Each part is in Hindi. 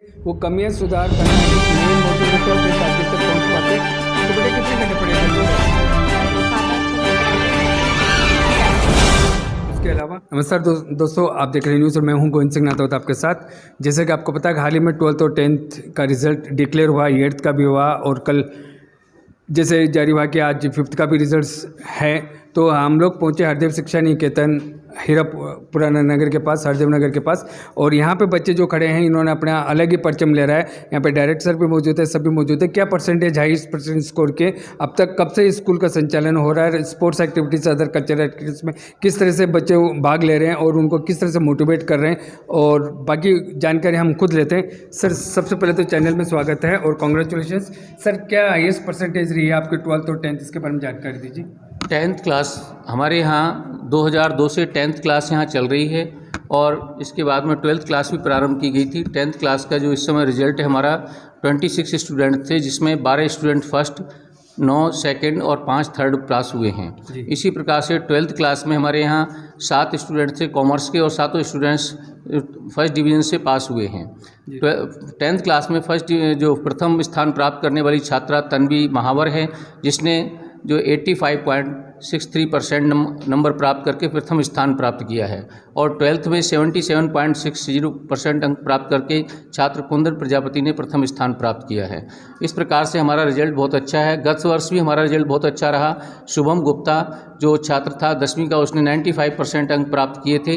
वो कमियां सुधार करना मेन मोटिव रहता है, अपने टारगेट तक पहुंच पाते। तो बेटे कितने घंटे पढ़ेगा? इसके अलावा नमस्कार दोस्तों, आप देख रहे हैं न्यूज़ और मैं हूं गोविंद सिंह नाथौत आपके साथ। जैसे कि आपको पता है, हाल ही में 12th और 10th का रिजल्ट डिक्लेयर हुआ, 8th का भी हुआ और कल जैसे जारी हुआ कि आज 5th का भी रिजल्ट्स है। तो हम लोग पहुंचे हरदेव शिक्षा निकेतन हीरापुरा नगर के पास, हरदेव नगर के पास। और यहाँ पे बच्चे जो खड़े हैं, इन्होंने अपना अलग ही परचम ले रहा है। यहाँ पे डायरेक्टर सर भी मौजूद है, सभी मौजूद है। क्या परसेंटेज है इस परसेंट स्कोर के? अब तक कब से स्कूल का संचालन हो रहा है? Sports activities, other cultural activities में किस तरह से बच्चे भाग ले रहे हैं और उनको किस तरह से मोटिवेट कर रहे हैं, और बाकी जानकारी हम खुद लेते हैं। सर, सबसे पहले तो चैनल में स्वागत है और कॉन्ग्रेचुलेशन। सर, क्या हाईएस्ट परसेंटेज रही है आपके 12th और 10th, इसके बारे में जानकारी दीजिए। 10th क्लास हमारे यहाँ 2002 से 10th क्लास यहाँ चल रही है और इसके बाद में 12th क्लास भी प्रारंभ की गई थी। 10th क्लास का जो इस समय रिजल्ट है हमारा, 26 स्टूडेंट थे, जिसमें 12 स्टूडेंट फर्स्ट, 9 सेकंड और 5 थर्ड पास हुए हैं। इसी प्रकार से 12th क्लास में हमारे यहाँ 7 स्टूडेंट थे कॉमर्स के और 7 स्टूडेंट्स फर्स्ट डिवीज़न से पास हुए हैं। 10th क्लास में जो प्रथम स्थान प्राप्त करने वाली छात्रा तन्वी महावर है, जिसने जो 85.63% नंबर प्राप्त करके प्रथम स्थान प्राप्त किया है। और 12th में 77.60% अंक प्राप्त करके छात्र कुंदन प्रजापति ने प्रथम स्थान प्राप्त किया है। इस प्रकार से हमारा रिजल्ट बहुत अच्छा है। गत वर्ष भी हमारा रिजल्ट बहुत अच्छा रहा। शुभम गुप्ता जो छात्र था 10वीं का, उसने 95% अंक प्राप्त किए थे।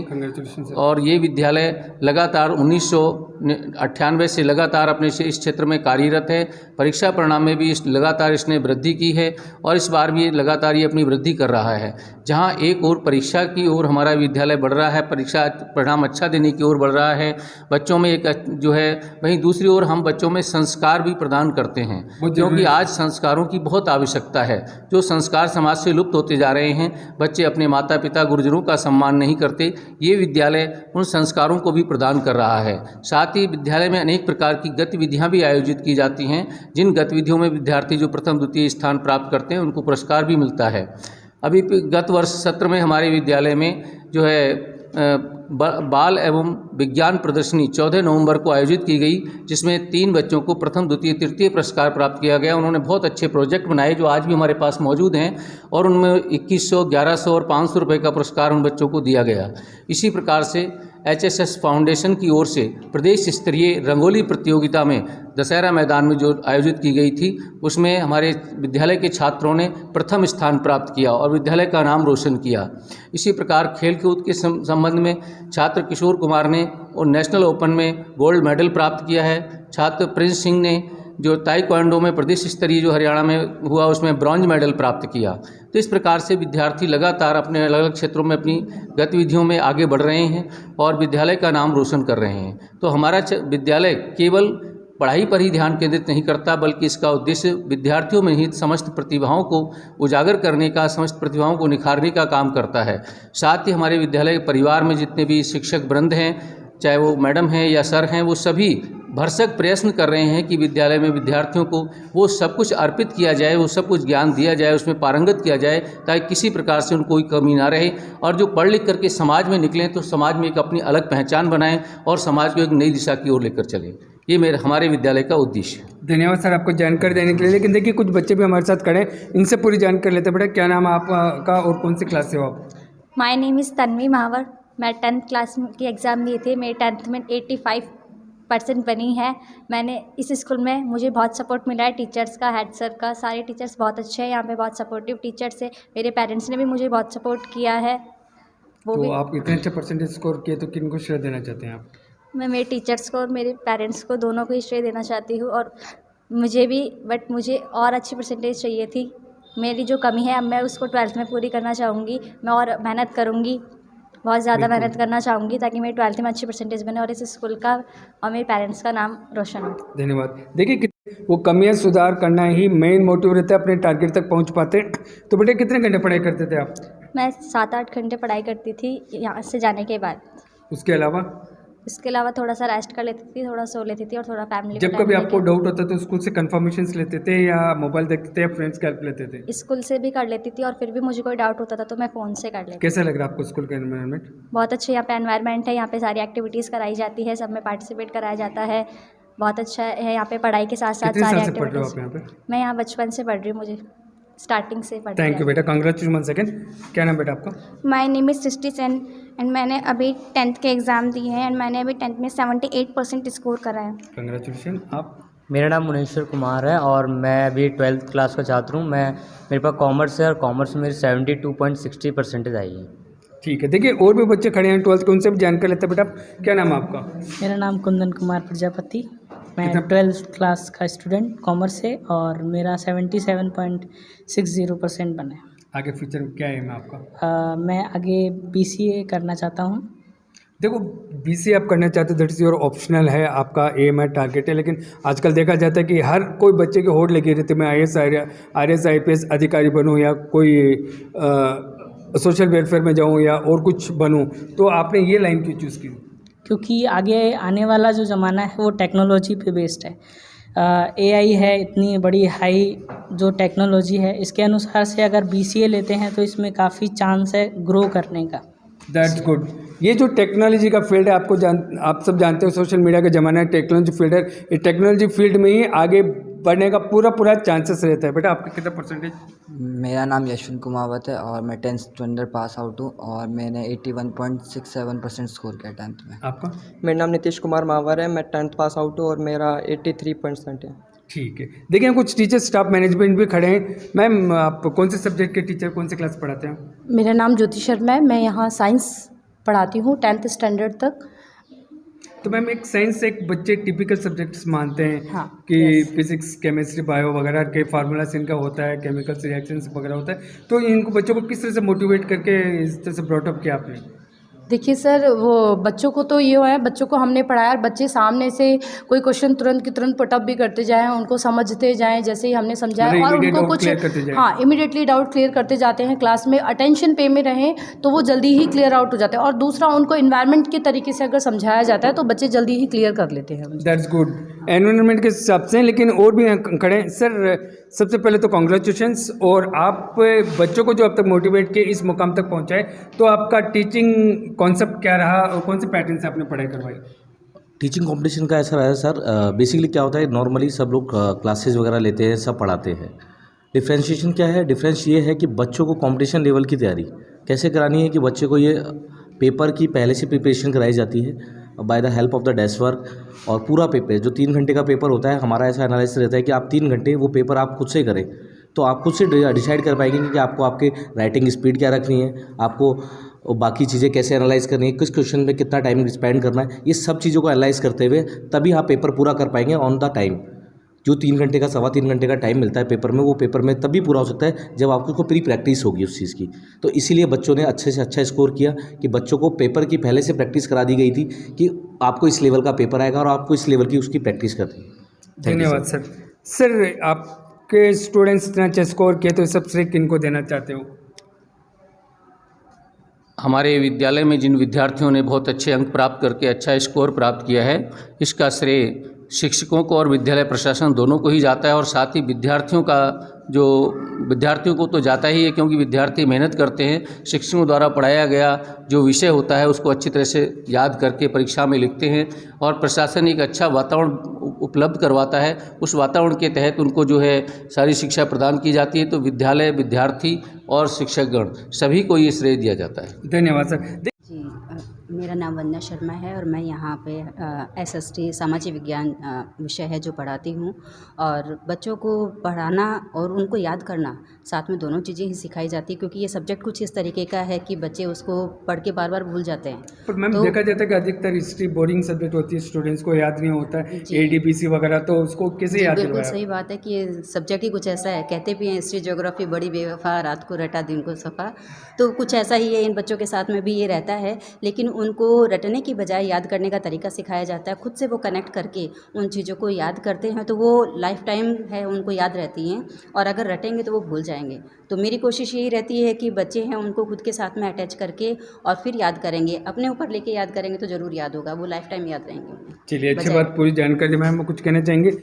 और ये विद्यालय लगातार 1998 से लगातार अपने इस क्षेत्र में कार्यरत है। परीक्षा परिणाम में भी लगातार इसने वृद्धि की है और इस बार भी लगातार ये अपनी वृद्धि कर रहा है। जहाँ एक ओर परीक्षा की ओर हमारा विद्यालय बढ़ रहा है, परीक्षा परिणाम अच्छा देने की ओर बढ़ रहा है, बच्चों में एक जो है, वहीं दूसरी ओर हम बच्चों में संस्कार भी प्रदान करते हैं, क्योंकि आज संस्कारों की बहुत आवश्यकता है। जो संस्कार समाज से लुप्त होते जा रहे हैं, बच्चे अपने माता पिता गुरुजनों का सम्मान नहीं करते, ये विद्यालय उन संस्कारों को भी प्रदान कर रहा है। साथ ही विद्यालय में अनेक प्रकार की गतिविधियाँ भी आयोजित की जाती हैं, जिन गतिविधियों में विद्यार्थी जो प्रथम द्वितीय स्थान प्राप्त करते हैं उनको पुरस्कार भी मिलता है। अभी गत वर्ष सत्र में हमारे विद्यालय में जो है बाल एवं विज्ञान प्रदर्शनी 14 नवंबर को आयोजित की गई, जिसमें 3 बच्चों को प्रथम द्वितीय तृतीय पुरस्कार प्राप्त किया गया। उन्होंने बहुत अच्छे प्रोजेक्ट बनाए जो आज भी हमारे पास मौजूद हैं और उनमें 2100, 1100 और 500 रुपये का पुरस्कार उन बच्चों को दिया गया। इसी प्रकार से HSS फाउंडेशन की ओर से प्रदेश स्तरीय रंगोली प्रतियोगिता में दशहरा मैदान में जो आयोजित की गई थी, उसमें हमारे विद्यालय के छात्रों ने प्रथम स्थान प्राप्त किया और विद्यालय का नाम रोशन किया। इसी प्रकार खेलकूद के संबंध में छात्र किशोर कुमार ने और नेशनल ओपन में गोल्ड मेडल प्राप्त किया है। छात्र प्रिंस सिंह ने जो ताइक्वांडो में प्रदेश स्तरीय जो हरियाणा में हुआ, उसमें ब्रॉन्ज मेडल प्राप्त किया। तो इस प्रकार से विद्यार्थी लगातार अपने अलग अलग क्षेत्रों में अपनी गतिविधियों में आगे बढ़ रहे हैं और विद्यालय का नाम रोशन कर रहे हैं। तो हमारा विद्यालय केवल पढ़ाई पर ही ध्यान केंद्रित नहीं करता, बल्कि इसका उद्देश्य विद्यार्थियों में ही समस्त प्रतिभाओं को उजागर करने का, समस्त प्रतिभाओं को निखारने का काम करता है। साथ ही हमारे विद्यालय के परिवार में जितने भी शिक्षक वृंद हैं, चाहे वो मैडम हैं या सर हैं, वो सभी भरसक प्रयत्न कर रहे हैं कि विद्यालय में विद्यार्थियों को वो सब कुछ अर्पित किया जाए, वो सब कुछ ज्ञान दिया जाए, उसमें पारंगत किया जाए, ताकि किसी प्रकार से उनको कोई कमी ना रहे और जो पढ़ लिख करके समाज में निकलें तो समाज में एक अपनी अलग पहचान बनाएं और समाज को एक नई दिशा की ओर लेकर चलें। ये हमारे विद्यालय का उद्देश्य है। धन्यवाद सर आपको जानकारी देने के लिए। लेकिन देखिए, कुछ बच्चे भी हमारे साथ खड़े हैं, इनसे पूरी जानकारी लेते बेटा। क्या नाम है आपका और कौन सी क्लास से हो आप? माय नेम इज़ तन्वी महावर। मैं 10th क्लास की एग्ज़ाम दिए थे। मेरे 10th में 85% बनी है। मैंने इस स्कूल में मुझे बहुत सपोर्ट मिला है टीचर्स का, हेड सर का। सारे टीचर्स बहुत अच्छे हैं, यहाँ पे बहुत सपोर्टिव टीचर्स है। मेरे पेरेंट्स ने भी मुझे बहुत सपोर्ट किया है। तो आप इतने अच्छे परसेंटेज स्कोर किए, तो किन को श्रेय देना चाहते हैं आप? मैं मेरे टीचर्स को और मेरे पेरेंट्स को, दोनों को ही श्रेय देना चाहती हूँ। और मुझे भी, बट मुझे और अच्छी परसेंटेज चाहिए थी। मेरी जो कमी है अब मैं उसको 12th में पूरी करना चाहूँगी। मैं और मेहनत करूँगी, बहुत ज़्यादा मेहनत करना चाहूँगी, ताकि मेरी 12th में अच्छी परसेंटेज बने और इस स्कूल का और मेरे पेरेंट्स का नाम रोशन हो। धन्यवाद। देखिए, वो कमियां सुधार करना ही मेन मोटिव रहता है, अपने टारगेट तक पहुंच पाते। तो बेटे कितने घंटे पढ़ाई करते थे आप? मैं 7-8 घंटे पढ़ाई करती थी यहाँ से जाने के बाद। उसके अलावा थोड़ा सा रेस्ट कर लेती थी, थोड़ा सो लेती थी और थोड़ा फैमिली। जब कभी आपको डाउट होता तो स्कूल से कंफर्मेशंस लेते थे या मोबाइल देखते थे या फ्रेंड्स की हेल्प लेते थे? स्कूल से भी कर लेती थी और फिर भी मुझे कोई डाउट होता था तो मैं फ़ोन से कर लेती थी। कैसा लग रहा है आपको स्कूल का एनवायरनमेंट? बहुत अच्छे यहाँ पे एनवायरनमेंट है। यहाँ पे सारी एक्टिविटीज़ कराई जाती है, सब में पार्टिसिपेट कराया जाता है। बहुत अच्छा है यहाँ पे पढ़ाई के साथ साथ कितने सारे साल से पढ़ रहे हो आप एक्टिविटीज़। यहाँ पे? मैं यहाँ बचपन से पढ़ रही हूँ, मुझे स्टार्टिंग से पढ़ रही थैंक यू बेटा, कांग्रेचुलेशन वन सेकेंड। क्या नाम बेटा आपका? My name is Srishti Sen and मैंने अभी 10th के एग्ज़ाम दिए हैं एंड मैंने अभी 10th में 78% स्कोर करा है। कांग्रेचुलेशन। आप? मेरा नाम मुनेश्वर कुमार है और मैं अभी 12th क्लास का छात्र हूँ। मेरे पास कॉमर्स है और कॉमर्स में मेरी 72.60% आई है। ठीक है, देखिए और भी बच्चे खड़े हैं 12th के, उनसे भी जानकारी लेते हैं। बेटा क्या नाम है आपका? मेरा नाम कुंदन कुमार प्रजापति, मैं कितना? 12th क्लास का स्टूडेंट कॉमर्स से और मेरा 77.60% बना है। आगे फ्यूचर क्या है आपका? मैं आगे BCA करना चाहता हूँ। देखो BCA आप करना चाहते हो, दैट इज़ योर ऑप्शनल है, आपका एम है, टारगेट है, लेकिन आजकल देखा जाता है कि हर कोई बच्चे की होड़ लगी रहती है, मैं IAS IPS अधिकारी बनूं या कोई सोशल वेलफेयर में जाऊं या और कुछ बनूं, तो आपने ये लाइन क्यों चूज़ की? क्योंकि आगे आने वाला जो ज़माना है वो टेक्नोलॉजी पे बेस्ड है। AI है, इतनी बड़ी हाई जो टेक्नोलॉजी है, इसके अनुसार से अगर BCA लेते हैं तो इसमें काफ़ी चांस है ग्रो करने का। That's good. ये जो टेक्नोलॉजी का फील्ड है, आप सब जानते हो सोशल मीडिया का ज़माना है, टेक्नोलॉजी फील्ड है, ये टेक्नोलॉजी फील्ड में ही आगे बढ़ने का पूरा चांसेस रहता है। बेटा आपका कितना परसेंटेज? मेरा नाम यशवंत कुमावत है और मैं 10th स्टैंडर्ड पास आउट हूँ और मैंने 81.67% स्कोर किया 10th में। आपका? मेरा नाम नीतीश कुमार मावर है, मैं 10th पास आउट हूँ और मेरा 83% है। ठीक है, देखिए कुछ टीचर स्टाफ मैनेजमेंट भी खड़े हैं। मैम आप कौन से सब्जेक्ट के टीचर, कौन से क्लास पढ़ाते हैं? मेरा नाम ज्योति शर्मा है, मैं यहाँ साइंस पढ़ाती हूँ 10th स्टैंडर्ड तक। तो मैम एक साइंस से एक बच्चे टिपिकल सब्जेक्ट्स मानते हैं हाँ, कि yes। फिजिक्स केमिस्ट्री बायो वगैरह के फार्मूलास इनका होता है, केमिकल्स रिएक्शंस वगैरह होता है, तो इनको बच्चों को किस तरह से मोटिवेट करके इस तरह से ब्रॉटअप किया आपने? देखिए सर, वो बच्चों को तो ये है, बच्चों को हमने पढ़ाया और बच्चे सामने से कोई क्वेश्चन तुरंत की तुरंत पुटअप भी करते जाएं, उनको समझते जाएं जैसे ही हमने समझाया और उनको कुछ इमीडिएटली डाउट क्लियर करते जाते हैं। क्लास में अटेंशन पे में रहें तो वो जल्दी ही क्लियर आउट हो जाते हैं। और दूसरा, उनको इन्वायरमेंट के तरीके से अगर समझाया जाता है तो बच्चे जल्दी ही क्लियर कर लेते हैं। दैट्स गुड, एनवायरनमेंट के हिसाब से। लेकिन और भी खड़े हैं सर, सबसे पहले तो कॉन्ग्रेचुलेशंस। और आप बच्चों को जो अब तक मोटिवेट किए, इस मुकाम तक पहुंचाए, तो आपका टीचिंग कॉन्सेप्ट क्या रहा और कौन से पैटर्न से आपने पढ़ाई करवाई? टीचिंग कंपटीशन का ऐसा रहा है सर, बेसिकली क्या होता है, नॉर्मली सब लोग क्लासेस वगैरह लेते हैं, सब पढ़ाते हैं। डिफ्रेंशिएशन क्या है? डिफरेंस ये है कि बच्चों को कंपटीशन लेवल की तैयारी कैसे करानी है कि बच्चे को ये पेपर की पहले से प्रिपरेशन कराई जाती है by the help of the desk work. और पूरा पेपर जो 3 घंटे का पेपर होता है, हमारा ऐसा एनालिसिस रहता है कि आप 3 घंटे वो पेपर आप खुद से करें, तो आप खुद से डिसाइड कर पाएंगे कि आपको आपके राइटिंग स्पीड क्या रखनी है, आपको बाकी चीज़ें कैसे एनालाइज करनी है, किस क्वेश्चन में कितना टाइम स्पेंड करना है, ये सब चीज़ों को एनालाइज करते हुए तभी आप पेपर पूरा कर पाएंगे ऑन द टाइम। जो 3 घंटे का 3.25 घंटे का टाइम मिलता है पेपर में, वो पेपर में तभी पूरा हो सकता है जब आपको उसको प्री प्रैक्टिस होगी उस चीज़ की। तो इसीलिए बच्चों ने अच्छे से अच्छा स्कोर किया कि बच्चों को पेपर की पहले से प्रैक्टिस करा दी गई थी कि आपको इस लेवल का पेपर आएगा और आपको इस लेवल की उसकी प्रैक्टिस करनी है। धन्यवाद सर। सर आपके स्टूडेंट्स इतना अच्छा स्कोर किया, तो सब श्रेय किनको देना चाहते हो? हमारे विद्यालय में जिन विद्यार्थियों ने बहुत अच्छे अंक प्राप्त करके अच्छा स्कोर प्राप्त किया है, इसका श्रेय शिक्षकों को और विद्यालय प्रशासन दोनों को ही जाता है। और साथ ही विद्यार्थियों को तो जाता ही है, क्योंकि विद्यार्थी मेहनत करते हैं, शिक्षकों द्वारा पढ़ाया गया जो विषय होता है उसको अच्छी तरह से याद करके परीक्षा में लिखते हैं और प्रशासन एक अच्छा वातावरण उपलब्ध करवाता है। उस वातावरण के तहत उनको जो है सारी शिक्षा प्रदान की जाती है। तो विद्यालय, विद्यार्थी और शिक्षकगण सभी को ये श्रेय दिया जाता है। धन्यवाद सर। जी, मेरा नाम वंदना शर्मा है और मैं यहाँ पे SST सामाजिक विज्ञान विषय है जो पढ़ाती हूँ। और बच्चों को पढ़ाना और उनको याद करना, साथ में दोनों चीज़ें ही सिखाई जाती है, क्योंकि ये सब्जेक्ट कुछ इस तरीके का है कि बच्चे उसको पढ़ के बार बार भूल जाते हैं। पर मैम देखा जाता है कि अधिकतर हिस्ट्री बोरिंग सब्जेक्ट होती है, स्टूडेंट्स को याद नहीं होता है, ADPC वगैरह, तो उसको कैसे याद बिल्कुल करवाया? सही बात है कि ये सब्जेक्ट ही कुछ ऐसा है। कहते भी हैं हिस्ट्री ज्योग्राफी बड़ी बेवफा, रात को रटा दिन को सफ़ा। तो कुछ ऐसा ही है, इन बच्चों के साथ में भी ये रहता है। लेकिन उनको रटने की बजाय याद करने का तरीका सिखाया जाता है। खुद से वो कनेक्ट करके उन चीज़ों को याद करते हैं तो वो लाइफ टाइम है उनको याद रहती हैं। और अगर रटेंगे तो वो भूल जाएंगे। तो मेरी कोशिश यही रहती है कि बच्चे हैं उनको खुद के साथ में अटैच करके और फिर याद करेंगे, अपने ऊपर लेके याद करेंगे तो ज़रूर याद होगा, वो लाइफ टाइम याद रहेंगे। चलिए, अच्छी बात, पूरी जानकारी मैम कुछ कहना चाहेंगे?